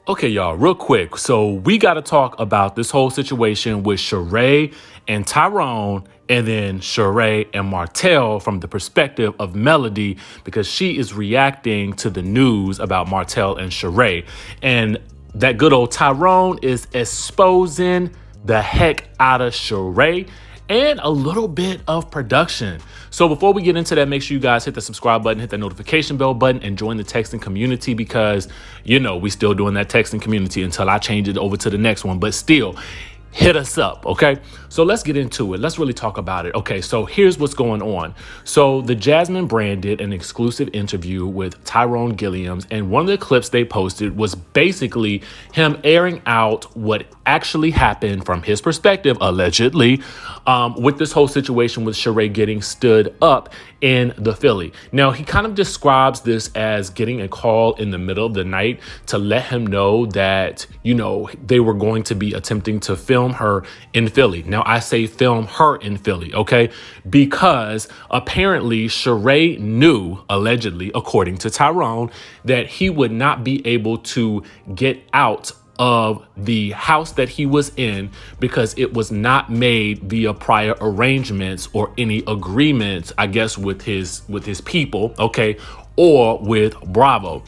Okay, y'all, real quick. So we got to talk about this whole situation with Sheree and Tyrone, and then Sheree and Martell from the perspective of Melody, because she is reacting to the news about Martell and Sheree. And that good old Tyrone is exposing the heck out of Sheree and a little bit of production. So before we get into that, make sure you guys hit the subscribe button, hit the notification bell button, and join the texting community, because, you know, we still doing that texting community until I change it over to the next one. But still, hit us up, okay? So let's get into it. Let's really talk about it. Okay, so here's what's going on. So the Jasmine brand did an exclusive interview with Tyrone Gilliams, and one of the clips they posted was basically him airing out what actually happened from his perspective, allegedly, with this whole situation with Sheree getting stood up in the Philly. Now, he kind of describes this as getting a call in the middle of the night to let him know that, you know, they were going to be attempting to film her in Philly. Now, I say film her in Philly, okay? Because apparently Sheree knew, allegedly, according to Tyrone, that he would not be able to get out of the house that he was in because it was not made via prior arrangements or any agreements, I guess, with his people, okay, or with Bravo.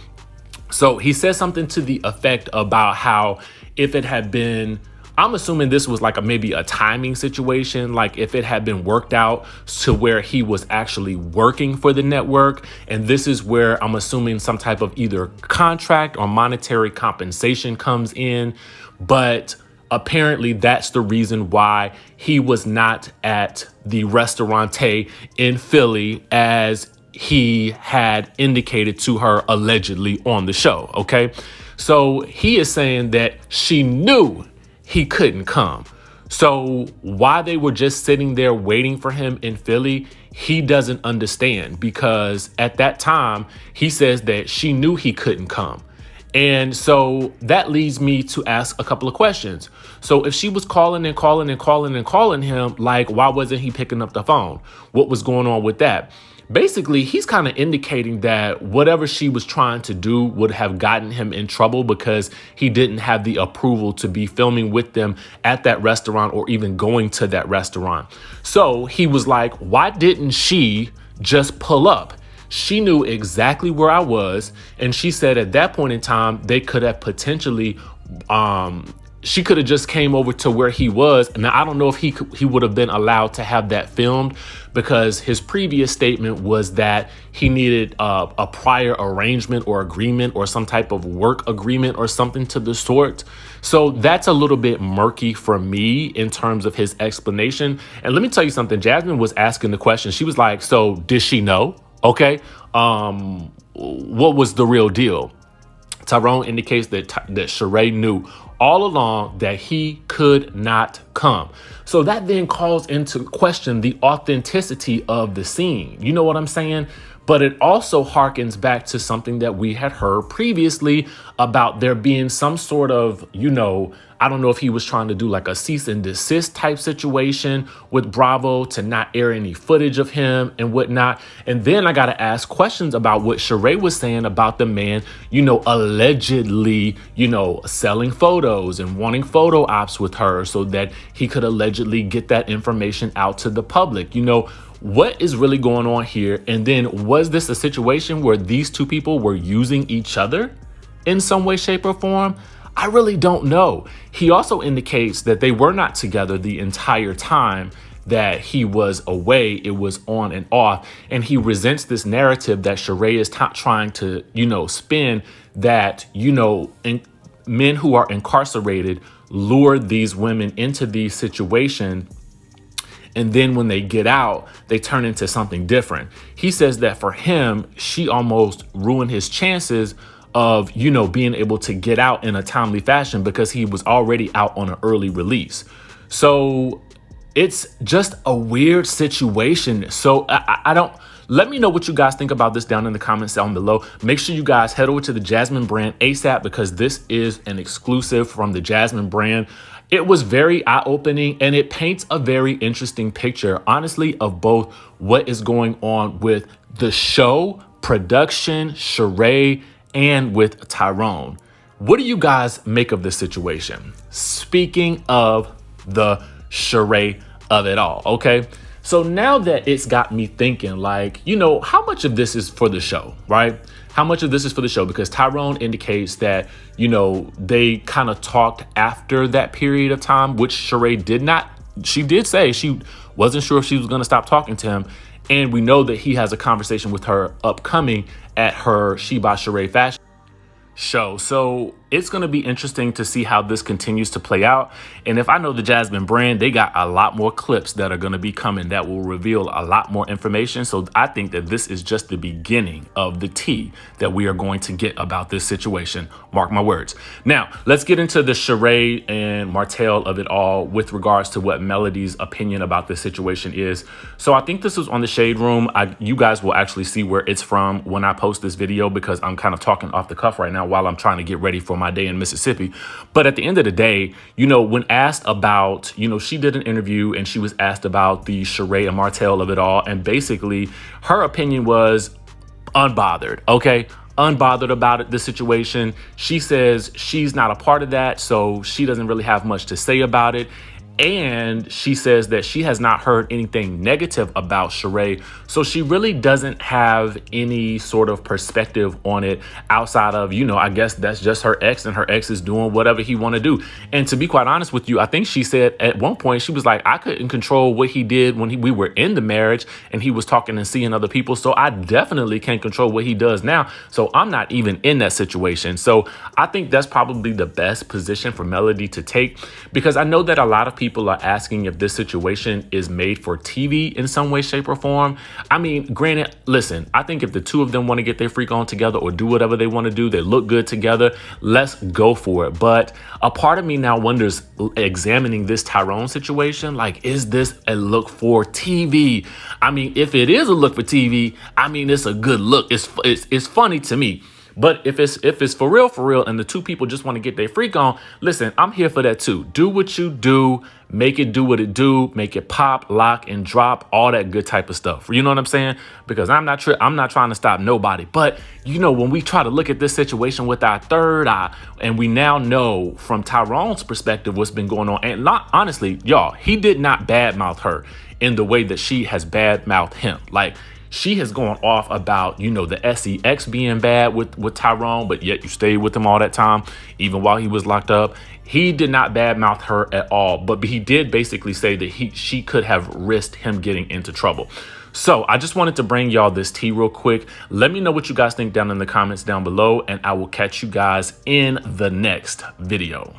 So he says something to the effect about how if it had been, I'm assuming this was like maybe a timing situation, like if it had been worked out to where he was actually working for the network, and this is where I'm assuming some type of either contract or monetary compensation comes in. But apparently that's the reason why he was not at the restaurante in Philly as he had indicated to her allegedly on the show, okay? So he is saying that she knew he couldn't come. So why they were just sitting there waiting for him in Philly, he doesn't understand, because at that time he says that she knew he couldn't come. And so that leads me to ask a couple of questions. So if she was calling and calling and calling and calling him, like, why wasn't he picking up the phone? What was going on with that? Basically, he's kind of indicating that whatever she was trying to do would have gotten him in trouble because he didn't have the approval to be filming with them at that restaurant or even going to that restaurant. So he was like, why didn't she just pull up? She knew exactly where I was. And she said at that point in time, they could have potentially, she could have just came over to where he was. Now, I don't know if he would have been allowed to have that filmed, because his previous statement was that he needed a prior arrangement or agreement or some type of work agreement or something to the sort. So that's a little bit murky for me in terms of his explanation. And let me tell you something. Jasmine was asking the question. She was like, so did she know? Okay. What was the real deal? Tyrone indicates that Sheree knew all along that he could not come. So that then calls into question the authenticity of the scene. You know what I'm saying? But it also harkens back to something that we had heard previously about there being some sort of, you know, I don't know if he was trying to do like a cease and desist type situation with Bravo to not air any footage of him and whatnot. And then I got to ask questions about what Sheree was saying about the man, you know, allegedly, you know, selling photos and wanting photo ops with her so that he could allegedly get that information out to the public. You know, what is really going on here? And then was this a situation where these two people were using each other in some way, shape, or form? I really don't know. He also indicates that they were not together the entire time that he was away. It was on and off. And he resents this narrative that Sheree is trying to, you know, spin that, you know, men who are incarcerated lure these women into these situations. And then when they get out, they turn into something different. He says that for him, she almost ruined his chances of, you know, being able to get out in a timely fashion because he was already out on an early release. So it's just a weird situation. So I don't, let me know what you guys think about this down in the comments down below. Make sure you guys head over to the Jasmine brand ASAP, because this is an exclusive from the Jasmine brand. It was very eye-opening, and it paints a very interesting picture, honestly, of both what is going on with the show, production, Sheree, and with Tyrone. What do you guys make of this situation? Speaking of the Sheree of it all, okay? So now that it's got me thinking, like, how much of this is for the show, right? How much of this is for the show? Because Tyrone indicates that, they kind of talked after that period of time, which Sheree did not. She did say she wasn't sure if she was going to stop talking to him. And we know that he has a conversation with her upcoming at her She by Sheree fashion show. So it's going to be interesting to see how this continues to play out. And if I know the Jasmine brand, they got a lot more clips that are going to be coming that will reveal a lot more information. So I think that this is just the beginning of the tea that we are going to get about this situation. Mark my words. Now, let's get into the Sheree and Martell of it all with regards to what Melody's opinion about this situation is. So I think this was on the Shade Room. You guys will actually see where it's from when I post this video, because I'm kind of talking off the cuff right now while I'm trying to get ready for my day in Mississippi. But at the end of the day, when asked about, she did an interview and she was asked about the Sheree and Martell of it all. And basically her opinion was unbothered. Okay. Unbothered about the situation. She says she's not a part of that, so she doesn't really have much to say about it. And she says that she has not heard anything negative about Sheree. So she really doesn't have any sort of perspective on it outside of, I guess that's just her ex, and her ex is doing whatever he want to do. And to be quite honest with you, I think she said at one point, she was like, I couldn't control what he did when we were in the marriage and he was talking and seeing other people. So I definitely can't control what he does now. So I'm not even in that situation. So I think that's probably the best position for Melody to take, because I know that a lot of people are asking if this situation is made for TV in some way, shape, or form. I mean, granted, listen, I think if the two of them want to get their freak on together or do whatever they want to do, they look good together, let's go for it. But a part of me now wonders, examining this Tyrone situation, like, is this a look for TV? I mean, if it is a look for TV, I mean, it's a good look. It's funny to me. But if it's for real, and the two people just want to get their freak on, listen, I'm here for that too. Do what you do, make it do what it do, make it pop, lock, and drop, all that good type of stuff. You know what I'm saying? Because I'm not trying to stop nobody. But when we try to look at this situation with our third eye, and we now know from Tyrone's perspective what's been going on, and honestly, y'all, he did not badmouth her in the way that she has badmouthed him. Like, she has gone off about, the sex being bad with Tyrone, but yet you stayed with him all that time, even while he was locked up. He did not badmouth her at all, but he did basically say that she could have risked him getting into trouble. So I just wanted to bring y'all this tea real quick. Let me know what you guys think down in the comments down below, and I will catch you guys in the next video.